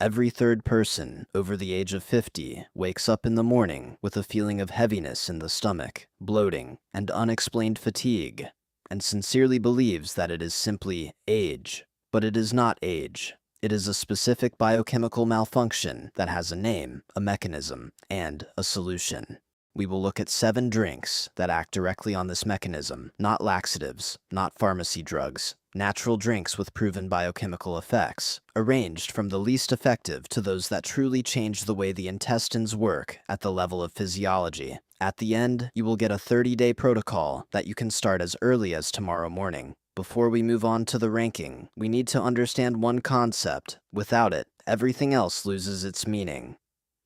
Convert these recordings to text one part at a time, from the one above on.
Every third person over the age of 50 wakes up in the morning with a feeling of heaviness in the stomach, bloating, and unexplained fatigue, and sincerely believes that it is simply age. But it is not age. It is a specific biochemical malfunction that has a name, a mechanism, and a solution. We will look at 7 drinks that act directly on this mechanism, not laxatives, not pharmacy drugs, natural drinks with proven biochemical effects, arranged from the least effective to those that truly change the way the intestines work at the level of physiology. At the end, you will get a 30-day protocol that you can start as early as tomorrow morning. Before we move on to the ranking, we need to understand one concept. Without it, everything else loses its meaning.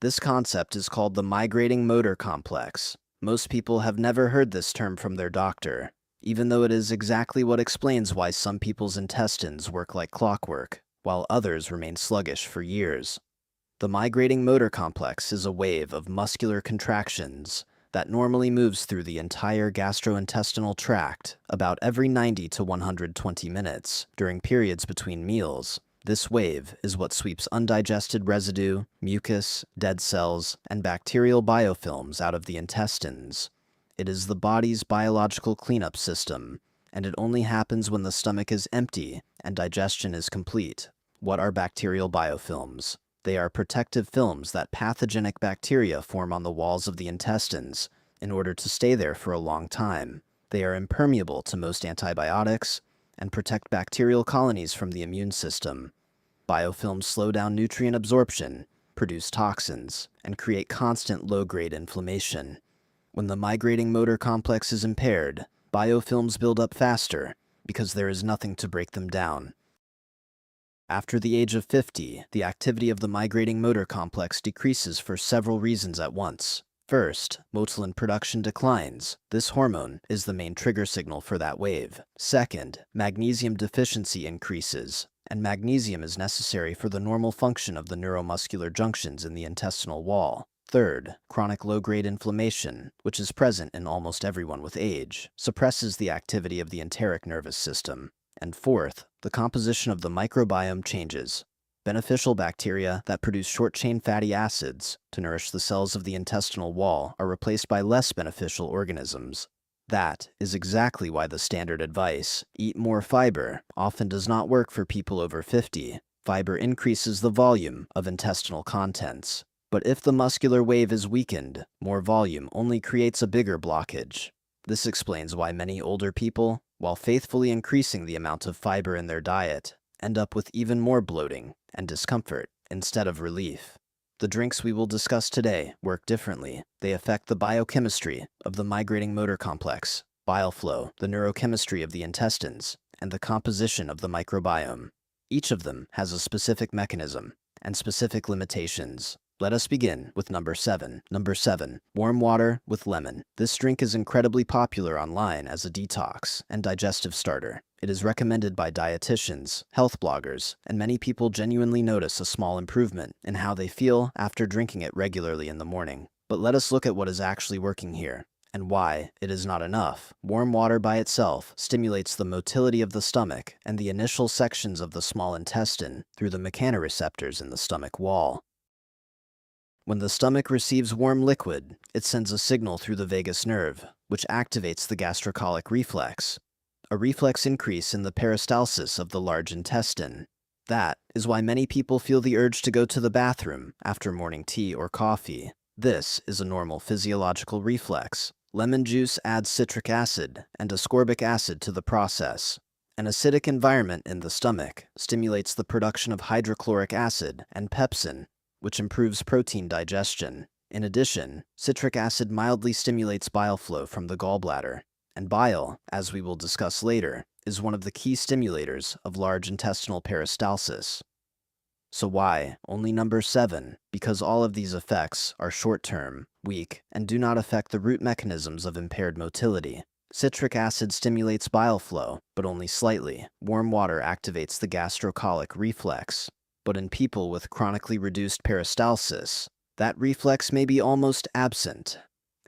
This concept is called the migrating motor complex. Most people have never heard this term from their doctor, even though it is exactly what explains why some people's intestines work like clockwork, while others remain sluggish for years. The migrating motor complex is a wave of muscular contractions that normally moves through the entire gastrointestinal tract about every 90 to 120 minutes during periods between meals. This wave is what sweeps undigested residue, mucus, dead cells, and bacterial biofilms out of the intestines. It is the body's biological cleanup system, and it only happens when the stomach is empty and digestion is complete. What are bacterial biofilms? They are protective films that pathogenic bacteria form on the walls of the intestines in order to stay there for a long time. They are impermeable to most antibiotics and protect bacterial colonies from the immune system. Biofilms slow down nutrient absorption, produce toxins, and create constant low-grade inflammation. When the migrating motor complex is impaired, biofilms build up faster because there is nothing to break them down. After the age of 50, the activity of the migrating motor complex decreases for several reasons at once. First, motility production declines. This hormone is the main trigger signal for that wave. Second, magnesium deficiency increases, and magnesium is necessary for the normal function of the neuromuscular junctions in the intestinal wall. Third, chronic low-grade inflammation, which is present in almost everyone with age, suppresses the activity of the enteric nervous system. And fourth, the composition of the microbiome changes. Beneficial bacteria that produce short-chain fatty acids to nourish the cells of the intestinal wall are replaced by less beneficial organisms. That is exactly why the standard advice, eat more fiber, often does not work for people over 50. Fiber increases the volume of intestinal contents. But if the muscular wave is weakened, more volume only creates a bigger blockage. This explains why many older people, while faithfully increasing the amount of fiber in their diet, end up with even more bloating and discomfort instead of relief. The drinks we will discuss today work differently. They affect the biochemistry of the migrating motor complex, bile flow, the neurochemistry of the intestines, and the composition of the microbiome. Each of them has a specific mechanism and specific limitations. Let us begin with number 7. Number 7, warm water with lemon. This drink is incredibly popular online as a detox and digestive starter. It is recommended by dietitians, health bloggers, and many people genuinely notice a small improvement in how they feel after drinking it regularly in the morning. But let us look at what is actually working here and why it is not enough. Warm water by itself stimulates the motility of the stomach and the initial sections of the small intestine through the mechanoreceptors in the stomach wall. When the stomach receives warm liquid, it sends a signal through the vagus nerve, which activates the gastrocolic reflex, a reflex increase in the peristalsis of the large intestine. That is why many people feel the urge to go to the bathroom after morning tea or coffee. This is a normal physiological reflex. Lemon juice adds citric acid and ascorbic acid to the process. An acidic environment in the stomach stimulates the production of hydrochloric acid and pepsin, which improves protein digestion. In addition, citric acid mildly stimulates bile flow from the gallbladder, and bile, as we will discuss later, is one of the key stimulators of large intestinal peristalsis. So why only number 7? Because all of these effects are short-term, weak, and do not affect the root mechanisms of impaired motility. Citric acid stimulates bile flow, but only slightly. Warm water activates the gastrocolic reflex. But in people with chronically reduced peristalsis, that reflex may be almost absent.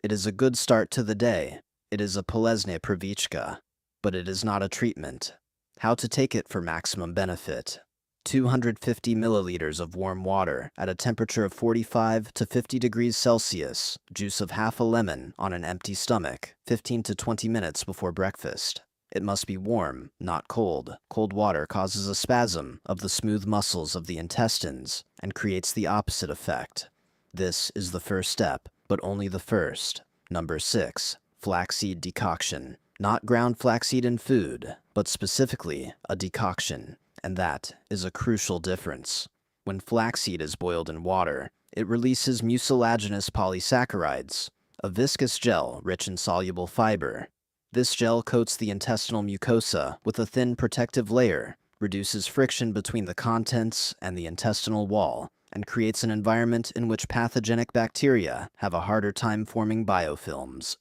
It is a good start to the day. It is a polesne pravichka, but it is not a treatment. How to take it for maximum benefit. 250 milliliters of warm water at a temperature of 45 to 50 degrees Celsius, juice of half a lemon on an empty stomach, 15 to 20 minutes before breakfast. It must be warm, not cold. Cold water causes a spasm of the smooth muscles of the intestines and creates the opposite effect. This is the first step, but only the first. Number 6. Flaxseed decoction. Not ground flaxseed in food, but specifically a decoction. And that is a crucial difference. When flaxseed is boiled in water, it releases mucilaginous polysaccharides, a viscous gel rich in soluble fiber. This gel coats the intestinal mucosa with a thin protective layer, reduces friction between the contents and the intestinal wall, and creates an environment in which pathogenic bacteria have a harder time forming biofilms.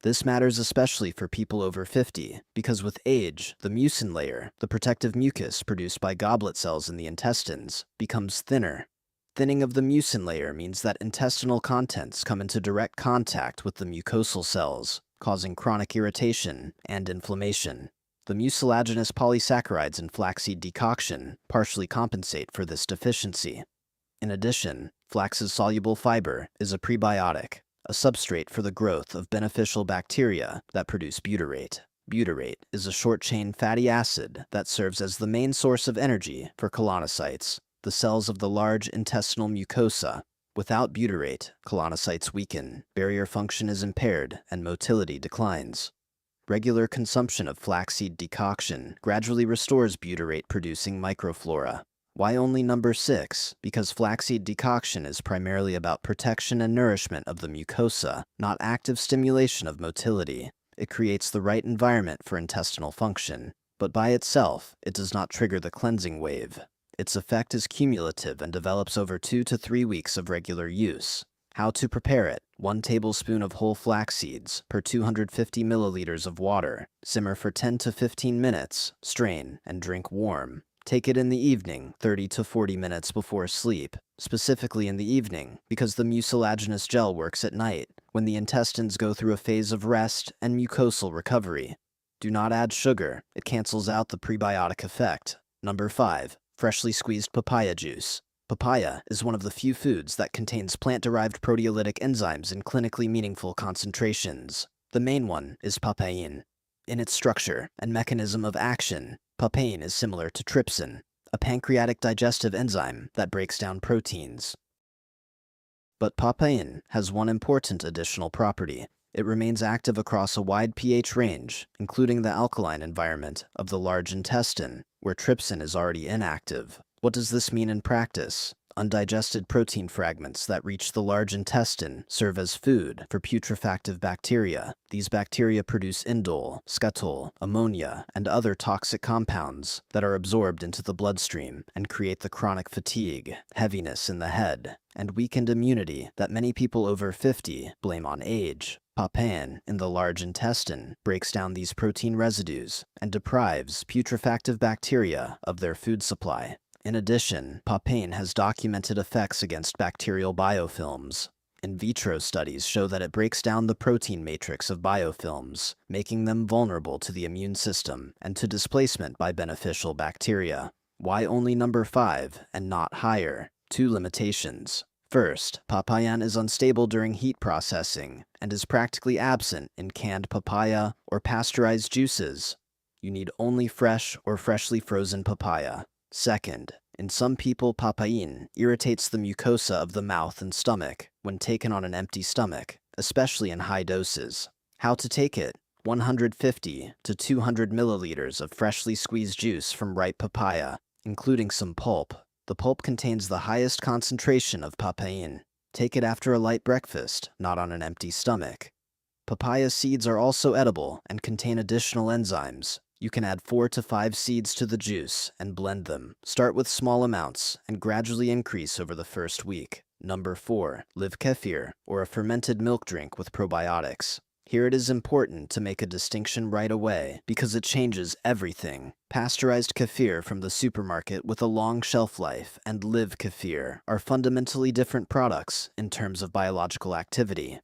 This matters especially for people over 50, because with age, the mucin layer, the protective mucus produced by goblet cells in the intestines, becomes thinner. Thinning of the mucin layer means that intestinal contents come into direct contact with the mucosal cells, causing chronic irritation and inflammation. The mucilaginous polysaccharides in flaxseed decoction partially compensate for this deficiency. In addition, flax's soluble fiber is a prebiotic, a substrate for the growth of beneficial bacteria that produce butyrate. Butyrate is a short-chain fatty acid that serves as the main source of energy for colonocytes, the cells of the large intestinal mucosa. Without butyrate, colonocytes weaken, barrier function is impaired, and motility declines. Regular consumption of flaxseed decoction gradually restores butyrate-producing microflora. Why only number 6? Because flaxseed decoction is primarily about protection and nourishment of the mucosa, not active stimulation of motility. It creates the right environment for intestinal function, but by itself, it does not trigger the cleansing wave. Its effect is cumulative and develops over 2 to 3 weeks of regular use. How to prepare it: 1 tablespoon of whole flax seeds per 250 milliliters of water. Simmer for 10 to 15 minutes, strain, and drink warm. Take it in the evening, 30 to 40 minutes before sleep, specifically in the evening, because the mucilaginous gel works at night, when the intestines go through a phase of rest and mucosal recovery. Do not add sugar, it cancels out the prebiotic effect. Number 5. Freshly squeezed papaya juice. Papaya is one of the few foods that contains plant-derived proteolytic enzymes in clinically meaningful concentrations. The main one is papain. In its structure and mechanism of action, papain is similar to trypsin, a pancreatic digestive enzyme that breaks down proteins. But papain has one important additional property. It remains active across a wide pH range, including the alkaline environment of the large intestine, where trypsin is already inactive. What does this mean in practice? Undigested protein fragments that reach the large intestine serve as food for putrefactive bacteria. These bacteria produce indole, scuttle, ammonia, and other toxic compounds that are absorbed into the bloodstream and create the chronic fatigue, heaviness in the head, and weakened immunity that many people over 50 blame on age. Papain in the large intestine breaks down these protein residues and deprives putrefactive bacteria of their food supply. In addition, papain has documented effects against bacterial biofilms. In vitro studies show that it breaks down the protein matrix of biofilms, making them vulnerable to the immune system and to displacement by beneficial bacteria. Why only number 5 and not higher? 2 limitations. First, papain is unstable during heat processing and is practically absent in canned papaya or pasteurized juices. You need only fresh or freshly frozen papaya. Second, in some people, papain irritates the mucosa of the mouth and stomach when taken on an empty stomach, especially in high doses. How to take it: 150 to 200 milliliters of freshly squeezed juice from ripe papaya, including some pulp. The pulp contains the highest concentration of papain. Take it after a light breakfast, not on an empty stomach. Papaya seeds are also edible and contain additional enzymes. You can add 4 to 5 seeds to the juice and blend them. Start with small amounts and gradually increase over the first week. Number 4. Live Kefir, or a fermented milk drink with probiotics. Here it is important to make a distinction right away because it changes everything. Pasteurized kefir from the supermarket with a long shelf life and live kefir are fundamentally different products in terms of biological activity.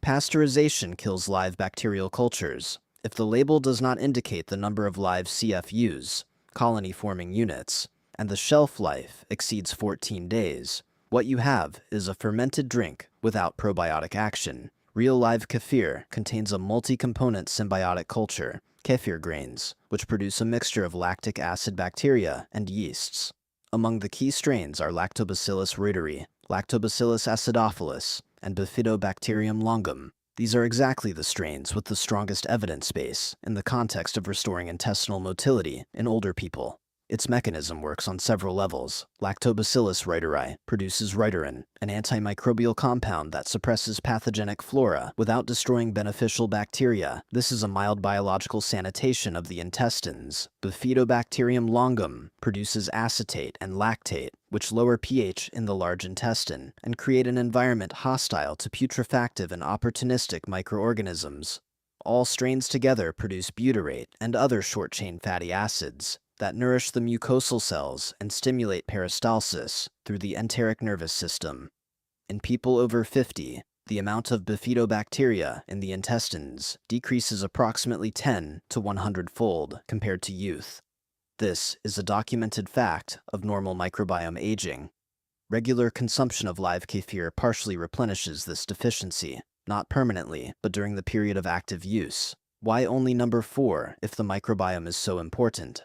Pasteurization kills live bacterial cultures. If the label does not indicate the number of live CFUs, colony-forming units, and the shelf life exceeds 14 days. What you have is a fermented drink without probiotic action. Real live kefir contains a multi-component symbiotic culture, kefir grains, which produce a mixture of lactic acid bacteria and yeasts. Among the key strains are Lactobacillus reuteri, Lactobacillus acidophilus, and Bifidobacterium longum. These are exactly the strains with the strongest evidence base in the context of restoring intestinal motility in older people. Its mechanism works on several levels. Lactobacillus reuteri produces reuteri, an antimicrobial compound that suppresses pathogenic flora without destroying beneficial bacteria. This is a mild biological sanitation of the intestines. Bifidobacterium longum produces acetate and lactate, which lower pH in the large intestine and create an environment hostile to putrefactive and opportunistic microorganisms. All strains together produce butyrate and other short-chain fatty acids that nourish the mucosal cells and stimulate peristalsis through the enteric nervous system. In people over 50, the amount of bifidobacteria in the intestines decreases approximately 10 to 100-fold compared to youth. This is a documented fact of normal microbiome aging. Regular consumption of live kefir partially replenishes this deficiency, not permanently, but during the period of active use. Why only number 4 if the microbiome is so important?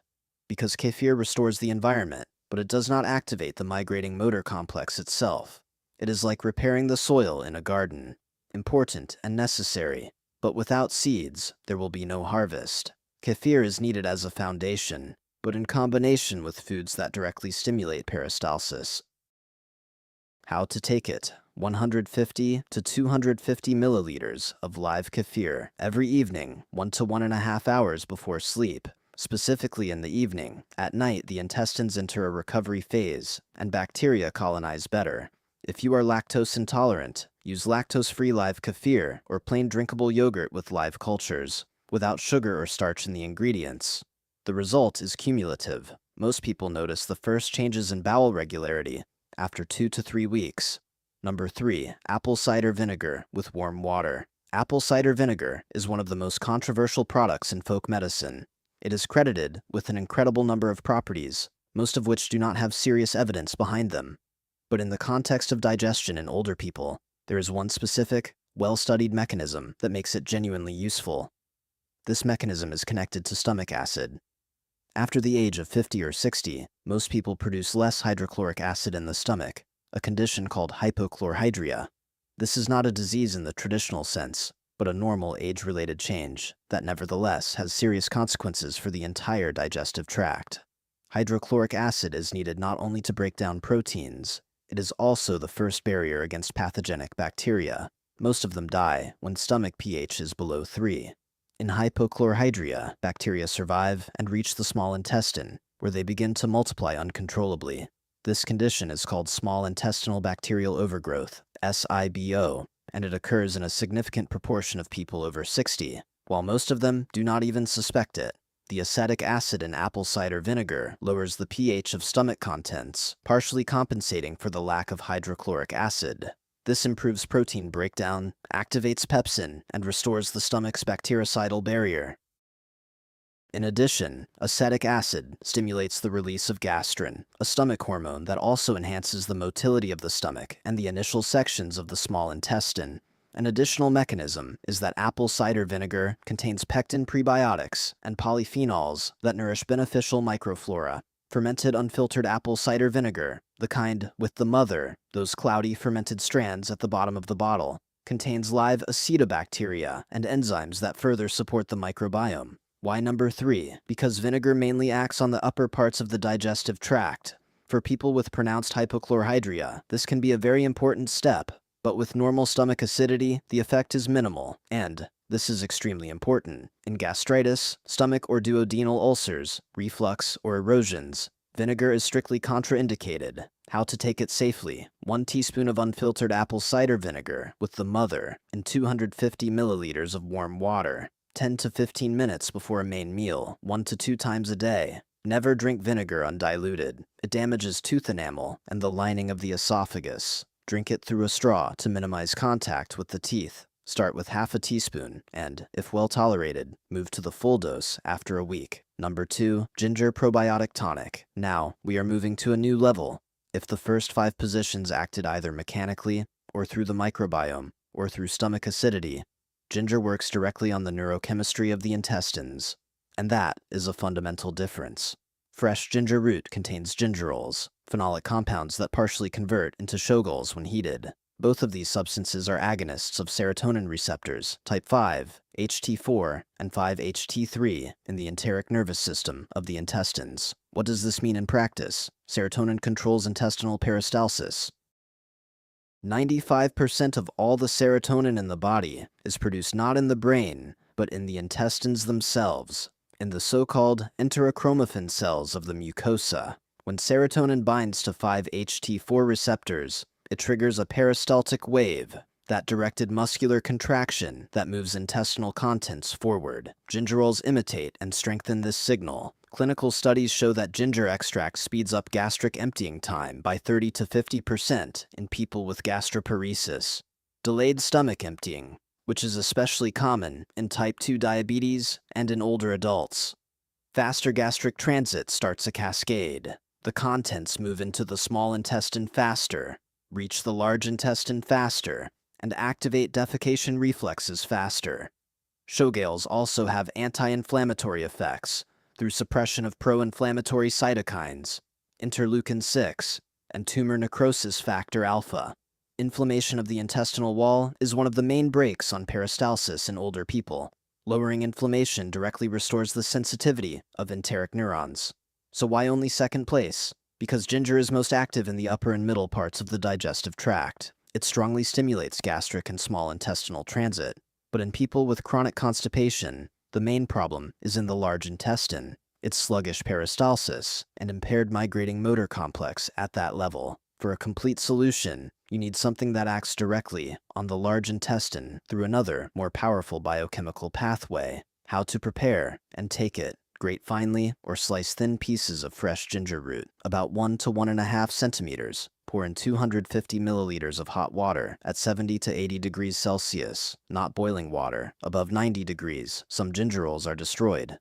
Because kefir restores the environment, but it does not activate the migrating motor complex itself. It is like repairing the soil in a garden. Important and necessary, but without seeds, there will be no harvest. Kefir is needed as a foundation, but in combination with foods that directly stimulate peristalsis. How to take it: 150 to 250 milliliters of live kefir every evening, 1 to 1.5 hours before sleep. Specifically in the evening. At night, the intestines enter a recovery phase, and bacteria colonize better. If you are lactose intolerant, use lactose-free live kefir or plain drinkable yogurt with live cultures, without sugar or starch in the ingredients. The result is cumulative. Most people notice the first changes in bowel regularity after 2 to 3 weeks. Number 3. Apple cider vinegar with warm water. Apple cider vinegar is one of the most controversial products in folk medicine. It is credited with an incredible number of properties, most of which do not have serious evidence behind them. But in the context of digestion in older people, there is one specific, well-studied mechanism that makes it genuinely useful. This mechanism is connected to stomach acid. After the age of 50 or 60, most people produce less hydrochloric acid in the stomach, a condition called hypochlorhydria. This is not a disease in the traditional sense, but a normal age-related change that nevertheless has serious consequences for the entire digestive tract. Hydrochloric acid is needed not only to break down proteins, it is also the first barrier against pathogenic bacteria. Most of them die when stomach pH is below 3. In hypochlorhydria, bacteria survive and reach the small intestine, where they begin to multiply uncontrollably. This condition is called small intestinal bacterial overgrowth, SIBO, and it occurs in a significant proportion of people over 60, while most of them do not even suspect it. The acetic acid in apple cider vinegar lowers the pH of stomach contents, partially compensating for the lack of hydrochloric acid. This improves protein breakdown, activates pepsin, and restores the stomach's bactericidal barrier. In addition, acetic acid stimulates the release of gastrin, a stomach hormone that also enhances the motility of the stomach and the initial sections of the small intestine. An additional mechanism is that apple cider vinegar contains pectin prebiotics and polyphenols that nourish beneficial microflora. Fermented unfiltered apple cider vinegar, the kind with the mother, those cloudy fermented strands at the bottom of the bottle, contains live acetobacteria and enzymes that further support the microbiome. Why number 3? Because vinegar mainly acts on the upper parts of the digestive tract. For people with pronounced hypochlorhydria, this can be a very important step, but with normal stomach acidity, the effect is minimal, and, this is extremely important, in gastritis, stomach or duodenal ulcers, reflux, or erosions, vinegar is strictly contraindicated. How to take it safely: 1 teaspoon of unfiltered apple cider vinegar with the mother and 250 milliliters of warm water. 10 to 15 minutes before a main meal, 1 to 2 times a day. Never drink vinegar undiluted. It damages tooth enamel and the lining of the esophagus. Drink it through a straw to minimize contact with the teeth. Start with half a teaspoon and, if well tolerated, move to the full dose after a week. Number 2, ginger probiotic tonic. Now, we are moving to a new level. If the first 5 positions acted either mechanically, or through the microbiome, or through stomach acidity, ginger works directly on the neurochemistry of the intestines. And that is a fundamental difference. Fresh ginger root contains gingerols, phenolic compounds that partially convert into shogols when heated. Both of these substances are agonists of serotonin receptors, type 5, HT4, and 5-HT3 in the enteric nervous system of the intestines. What does this mean in practice? Serotonin controls intestinal peristalsis. 95% of all the serotonin in the body is produced not in the brain, but in the intestines themselves, in the so-called enterochromaffin cells of the mucosa. When serotonin binds to 5-HT4 receptors, it triggers a peristaltic wave, that directed muscular contraction that moves intestinal contents forward. Gingerols imitate and strengthen this signal. Clinical studies show that ginger extract speeds up gastric emptying time by 30 to 50% in people with gastroparesis. Delayed stomach emptying, which is especially common in type 2 diabetes and in older adults. Faster gastric transit starts a cascade. The contents move into the small intestine faster, reach the large intestine faster, and activate defecation reflexes faster. Shogols also have anti-inflammatory effects through suppression of pro-inflammatory cytokines, interleukin-6, and tumor necrosis factor alpha. Inflammation of the intestinal wall is one of the main brakes on peristalsis in older people. Lowering inflammation directly restores the sensitivity of enteric neurons. So why only second place? Because ginger is most active in the upper and middle parts of the digestive tract. It strongly stimulates gastric and small intestinal transit. But in people with chronic constipation, the main problem is in the large intestine, its sluggish peristalsis, and impaired migrating motor complex at that level. For a complete solution, you need something that acts directly on the large intestine through another, more powerful biochemical pathway. How to prepare and take it. Grate finely or slice thin pieces of fresh ginger root, about 1 to 1.5 centimeters. Pour in 250 milliliters of hot water at 70 to 80 degrees Celsius, not boiling water. Above 90 degrees, some gingerols are destroyed.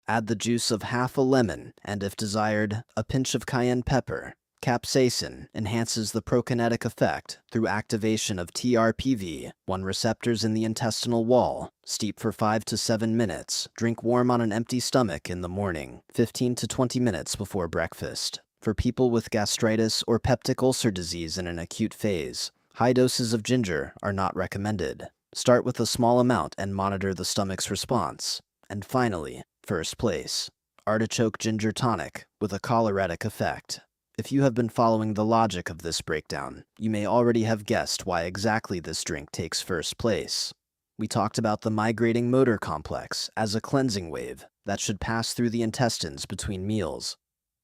Add the juice of half a lemon and, if desired, a pinch of cayenne pepper. Capsaicin enhances the prokinetic effect through activation of TRPV1 receptors in the intestinal wall. Steep for 5 to 7 minutes. Drink warm on an empty stomach in the morning, 15 to 20 minutes before breakfast. For people with gastritis or peptic ulcer disease in an acute phase, high doses of ginger are not recommended. Start with a small amount and monitor the stomach's response. And finally, first place, artichoke ginger tonic with a choleretic effect. If you have been following the logic of this breakdown, you may already have guessed why exactly this drink takes first place. We talked about the migrating motor complex as a cleansing wave that should pass through the intestines between meals.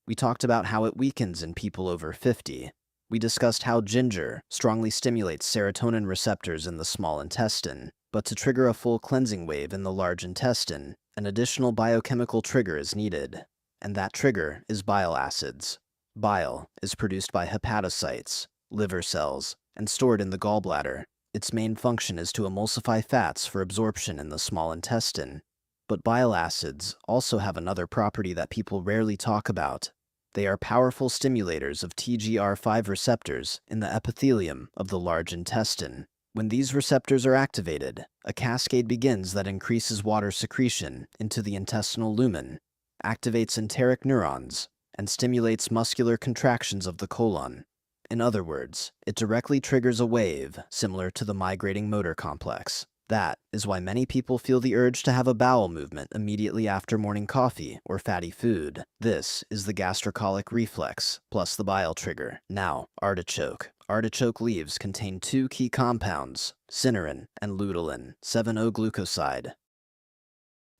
We talked about how it weakens in people over 50. We discussed how ginger strongly stimulates serotonin receptors in the small intestine, but to trigger a full cleansing wave in the large intestine, an additional biochemical trigger is needed, and that trigger is bile acids. Bile is produced by hepatocytes, liver cells, and stored in the gallbladder. Its main function is to emulsify fats for absorption in the small intestine. But bile acids also have another property that people rarely talk about. They are powerful stimulators of TGR5 receptors in the epithelium of the large intestine. When these receptors are activated, a cascade begins that increases water secretion into the intestinal lumen, activates enteric neurons, and stimulates muscular contractions of the colon. In other words, it directly triggers a wave similar to the migrating motor complex. That is why many people feel the urge to have a bowel movement immediately after morning coffee or fatty food. This is the gastrocolic reflex, plus the bile trigger. Now, artichoke. Artichoke leaves contain 2 key compounds, cynerin and luteolin, 7-O-glucoside.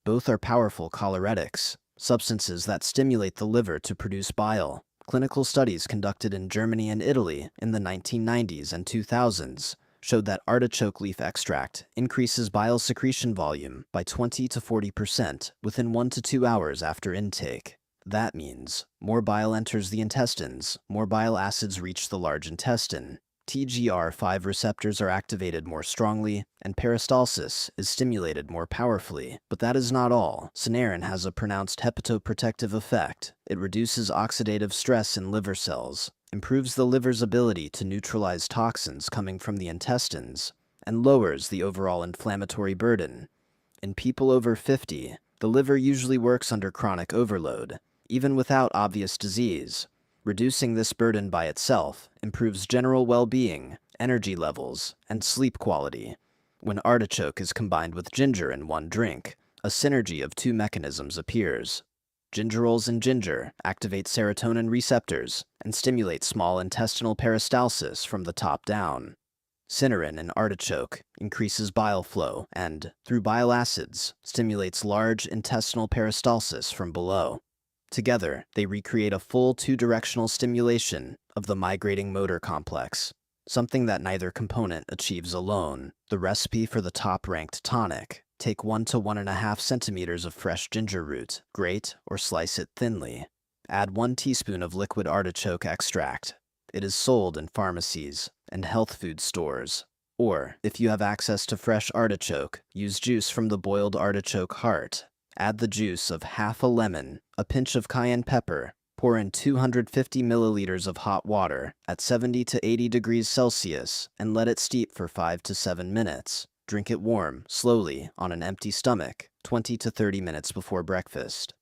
Both are powerful choleretics, substances that stimulate the liver to produce bile. Clinical studies conducted in Germany and Italy in the 1990s and 2000s showed that artichoke leaf extract increases bile secretion volume by 20 to 40% within 1 to 2 hours after intake. That means more bile enters the intestines, more bile acids reach the large intestine. TGR5 receptors are activated more strongly, and peristalsis is stimulated more powerfully. But that is not all. Cinerin has a pronounced hepatoprotective effect. It reduces oxidative stress in liver cells, improves the liver's ability to neutralize toxins coming from the intestines, and lowers the overall inflammatory burden. In people over 50, the liver usually works under chronic overload, even without obvious disease. Reducing this burden by itself improves general well-being, energy levels, and sleep quality. When artichoke is combined with ginger in one drink, a synergy of two mechanisms appears. Gingerols in ginger activate serotonin receptors and stimulate small intestinal peristalsis from the top down. Cinerin in artichoke increases bile flow and, through bile acids, stimulates large intestinal peristalsis from below. Together, they recreate a full two-directional stimulation of the migrating motor complex, something that neither component achieves alone. The recipe for the top-ranked tonic: take 1 to 1.5 centimeters of fresh ginger root, grate or slice it thinly. Add 1 teaspoon of liquid artichoke extract. It is sold in pharmacies and health food stores. Or, if you have access to fresh artichoke, use juice from the boiled artichoke heart. Add the juice of half a lemon, a pinch of cayenne pepper, pour in 250 milliliters of hot water at 70 to 80 degrees Celsius, and let it steep for 5 to 7 minutes. Drink it warm, slowly, on an empty stomach, 20 to 30 minutes before breakfast.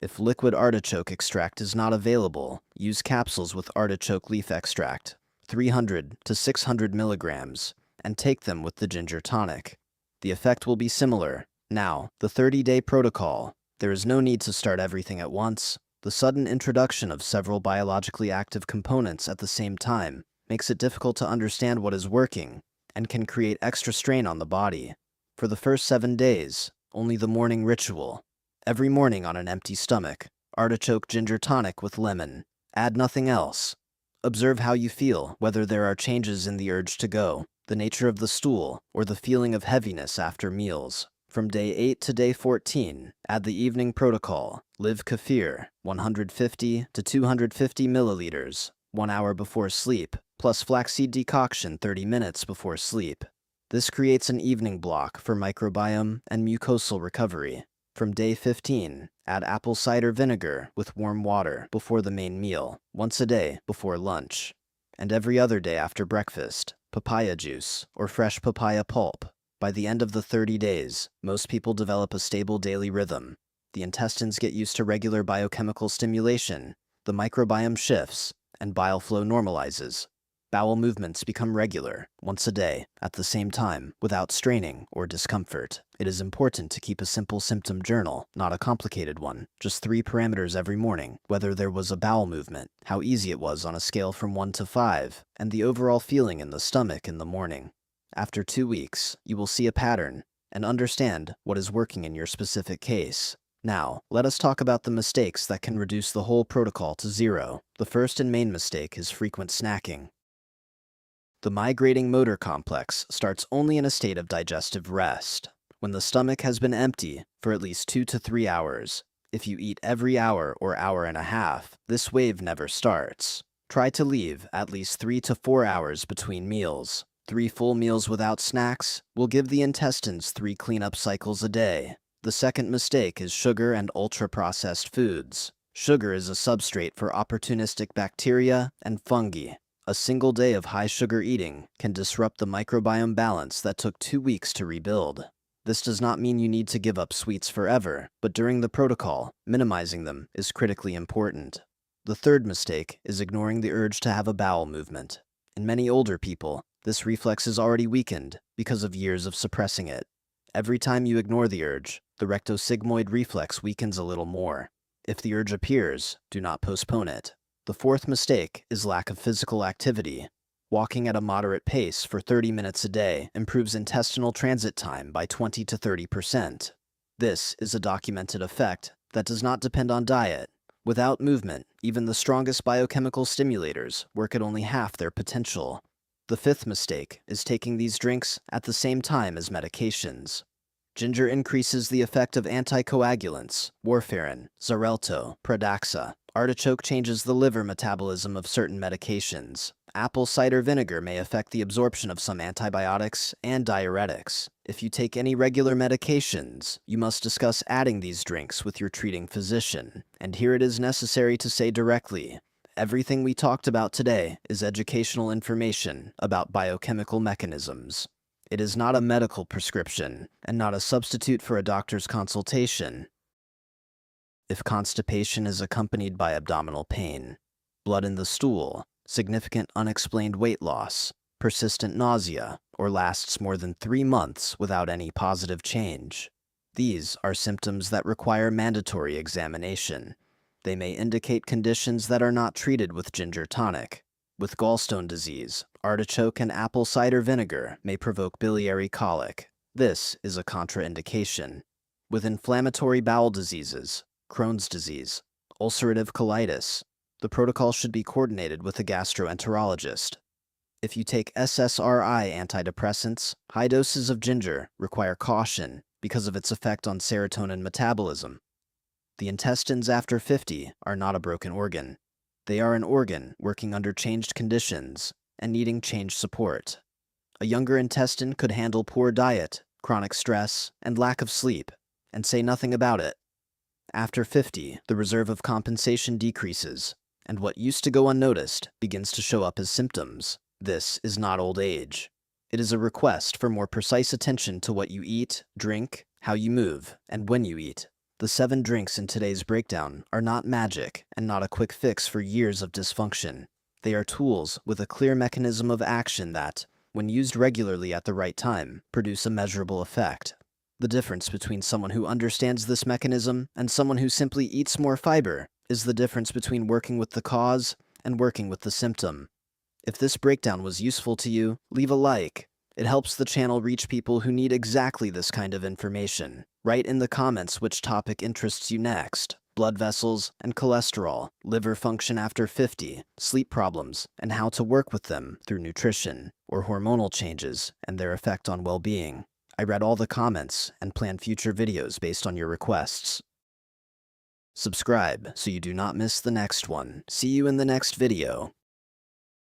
If liquid artichoke extract is not available, use capsules with artichoke leaf extract, 300 to 600 milligrams, and take them with the ginger tonic. The effect will be similar. Now, the 30-day protocol. There is no need to start everything at once. The sudden introduction of several biologically active components at the same time makes it difficult to understand what is working and can create extra strain on the body. For the first 7 days, only the morning ritual. Every morning on an empty stomach, artichoke ginger tonic with lemon. Add nothing else. Observe how you feel, whether there are changes in the urge to go, the nature of the stool, or the feeling of heaviness after meals. From day 8 to day 14, add the evening protocol. Live Kefir, 150 to 250 milliliters, 1 hour before sleep, plus flaxseed decoction 30 minutes before sleep. This creates an evening block for microbiome and mucosal recovery. From day 15, add apple cider vinegar with warm water before the main meal, once a day before lunch, and every other day after breakfast. Papaya juice or fresh papaya pulp. By the end of the 30 days, most people develop a stable daily rhythm. The intestines get used to regular biochemical stimulation, the microbiome shifts, and bile flow normalizes. Bowel movements become regular, once a day, at the same time, without straining or discomfort. It is important to keep a simple symptom journal, not a complicated one. Just 3 parameters every morning: whether there was a bowel movement, how easy it was on a scale from 1 to 5, and the overall feeling in the stomach in the morning. After 2 weeks, you will see a pattern and understand what is working in your specific case. Now, let us talk about the mistakes that can reduce the whole protocol to 0. The first and main mistake is frequent snacking. The migrating motor complex starts only in a state of digestive rest, when the stomach has been empty for at least 2 to 3 hours. If you eat every hour or hour and a half, this wave never starts. Try to leave at least 3 to 4 hours between meals. 3 full meals without snacks will give the intestines 3 cleanup cycles a day. The second mistake is sugar and ultra-processed foods. Sugar is a substrate for opportunistic bacteria and fungi. A single day of high sugar eating can disrupt the microbiome balance that took 2 weeks to rebuild. This does not mean you need to give up sweets forever, but during the protocol, minimizing them is critically important. The third mistake is ignoring the urge to have a bowel movement. In many older people, this reflex is already weakened because of years of suppressing it. Every time you ignore the urge, the rectosigmoid reflex weakens a little more. If the urge appears, do not postpone it. The fourth mistake is lack of physical activity. Walking at a moderate pace for 30 minutes a day improves intestinal transit time by 20 to 30%. This is a documented effect that does not depend on diet. Without movement, even the strongest biochemical stimulators work at only half their potential. The fifth mistake is taking these drinks at the same time as medications. Ginger increases the effect of anticoagulants, warfarin, Xarelto, Pradaxa. Artichoke changes the liver metabolism of certain medications, Apple cider vinegar may affect the absorption of some antibiotics and diuretics. If you take any regular medications, you must discuss adding these drinks with your treating physician. And here it is necessary to say directly, everything we talked about today is educational information about biochemical mechanisms. It is not a medical prescription and not a substitute for a doctor's consultation. If constipation is accompanied by abdominal pain, blood in the stool, significant unexplained weight loss, persistent nausea, or lasts more than 3 months without any positive change, these are symptoms that require mandatory examination. They may indicate conditions that are not treated with ginger tonic. With gallstone disease, artichoke and apple cider vinegar may provoke biliary colic. This is a contraindication. With inflammatory bowel diseases, Crohn's disease, ulcerative colitis, the protocol should be coordinated with a gastroenterologist. If you take SSRI antidepressants, high doses of ginger require caution because of its effect on serotonin metabolism. The intestines after 50 are not a broken organ. They are an organ working under changed conditions and needing change support. A younger intestine could handle poor diet, chronic stress, and lack of sleep, and say nothing about it. After 50, the reserve of compensation decreases, and what used to go unnoticed begins to show up as symptoms. This is not old age. It is a request for more precise attention to what you eat, drink, how you move, and when you eat. The 7 drinks in today's breakdown are not magic and not a quick fix for years of dysfunction. They are tools with a clear mechanism of action that, when used regularly at the right time, produce a measurable effect. The difference between someone who understands this mechanism and someone who simply eats more fiber is the difference between working with the cause and working with the symptom. If this breakdown was useful to you, leave a like. It helps the channel reach people who need exactly this kind of information. Write in the comments which topic interests you next: blood vessels and cholesterol, liver function after 50, sleep problems, and how to work with them through nutrition, or hormonal changes and their effect on well-being. I read all the comments and plan future videos based on your requests. Subscribe so you do not miss the next one. See you in the next video.